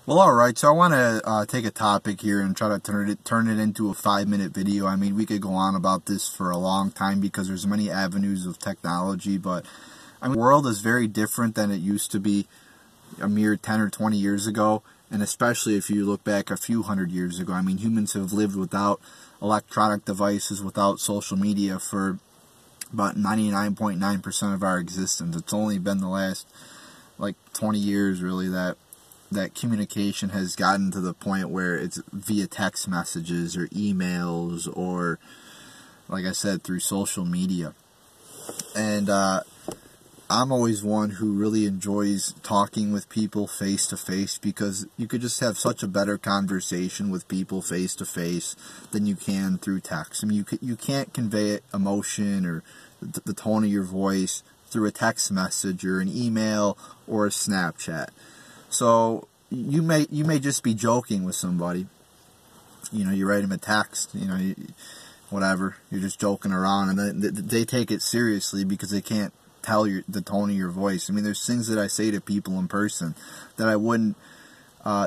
Well, all right. So I want to take a topic here and try to turn it into a 5-minute video. I mean, we could go on about this for a long time because there's many avenues of technology, but I mean, the world is very different than it used to be a mere 10 or 20 years ago, and especially if you look back a few hundred years ago. I mean, humans have lived without electronic devices, without social media for about 99.9% of our existence. It's only been the last like 20 years really that communication has gotten to the point where it's via text messages or emails or, like I said, through social media. And I'm always one who really enjoys talking with people face to face, because you could just have such a better conversation with people face to face than you can through text. I mean, you can't convey emotion or the tone of your voice through a text message or an email or a Snapchat. So you may just be joking with somebody. You know, you write them a text, whatever. You're just joking around, and then they take it seriously because they can't tell the tone of your voice. I mean, there's things that I say to people in person that I wouldn't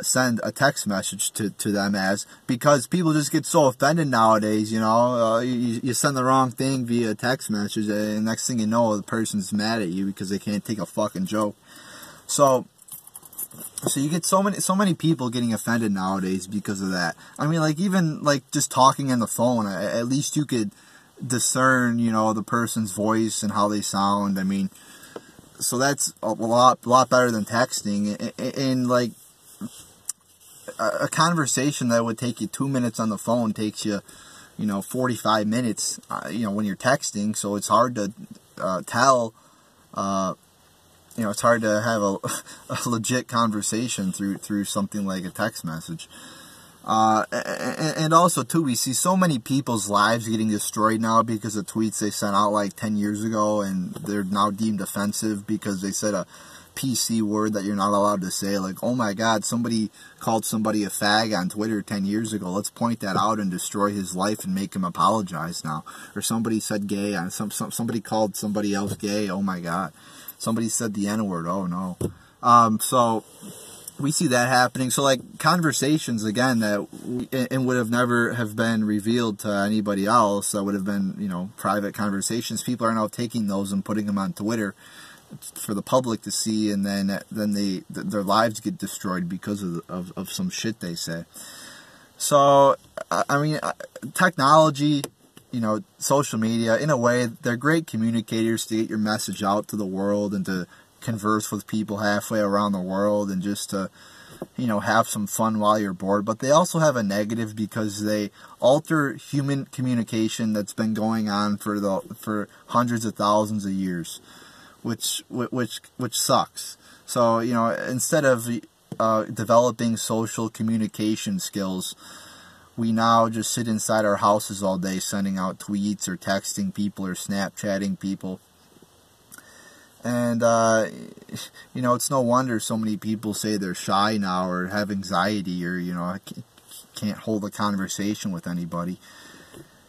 send a text message to them as, because people just get so offended nowadays. You send the wrong thing via text message, and next thing you know, the person's mad at you because they can't take a fucking joke. So you get so many people getting offended nowadays because of that. I mean, like, even like just talking on the phone, at least you could discern, the person's voice and how they sound. I mean, so that's a lot better than texting. And like a conversation that would take you 2 minutes on the phone takes you, 45 minutes, when you're texting. So it's hard to tell. It's hard to have a legit conversation through something like a text message. And also, too, we see so many people's lives getting destroyed now because of tweets they sent out like 10 years ago, and they're now deemed offensive because they said a PC word that you're not allowed to say. Like, oh my God, somebody called somebody a fag on Twitter 10 years ago. Let's point that out and destroy his life and make him apologize now. Or somebody said gay on somebody called somebody else gay. Oh my God. Somebody said the N-word. Oh no. So we see that happening. So like conversations again that would have never have been revealed to anybody else, that would have been, private conversations. People are now taking those and putting them on Twitter for the public to see, and then their lives get destroyed because of some shit they say. So I mean, technology, social media, in a way, they're great communicators to get your message out to the world and to converse with people halfway around the world and just to, have some fun while you're bored. But they also have a negative because they alter human communication that's been going on for hundreds of thousands of years, which sucks. So, instead of developing social communication skills, we now just sit inside our houses all day sending out tweets or texting people or Snapchatting people. And, it's no wonder so many people say they're shy now or have anxiety or, can't hold a conversation with anybody.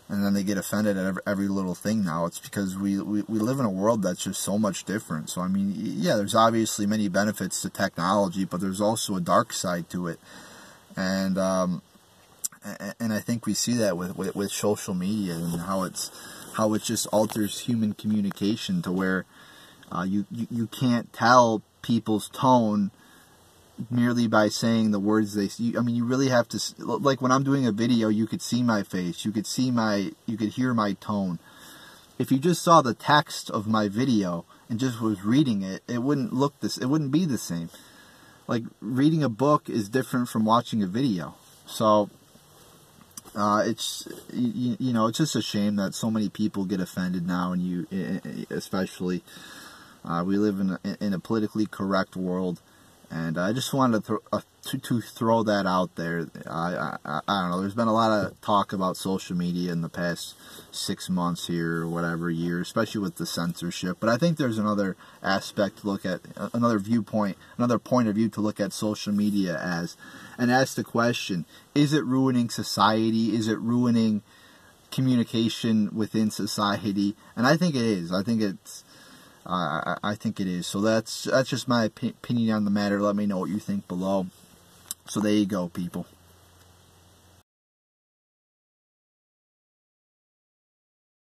And then they get offended at every little thing now. It's because we live in a world that's just so much different. So, I mean, yeah, there's obviously many benefits to technology, but there's also a dark side to it. And I think we see that with social media and how it just alters human communication to where you can't tell people's tone merely by saying the words they see. I mean, you really have to, like when I'm doing a video, you could see my face, you could hear my tone. If you just saw the text of my video and just was reading it, it wouldn't be the same. Like, reading a book is different from watching a video. So it's just a shame that so many people get offended now, and especially we live in a politically correct world, and I just wanted to throw that out there. I don't know. There's been a lot of talk about social media in the past 6 months here, or whatever year, especially with the censorship. But I think there's another aspect to look at, another viewpoint, another point of view to look at social media as, and ask the question: is it ruining society? Is it ruining communication within society? And I think it is. I think it is. So that's just my opinion on the matter. Let me know what you think below. So there you go, people.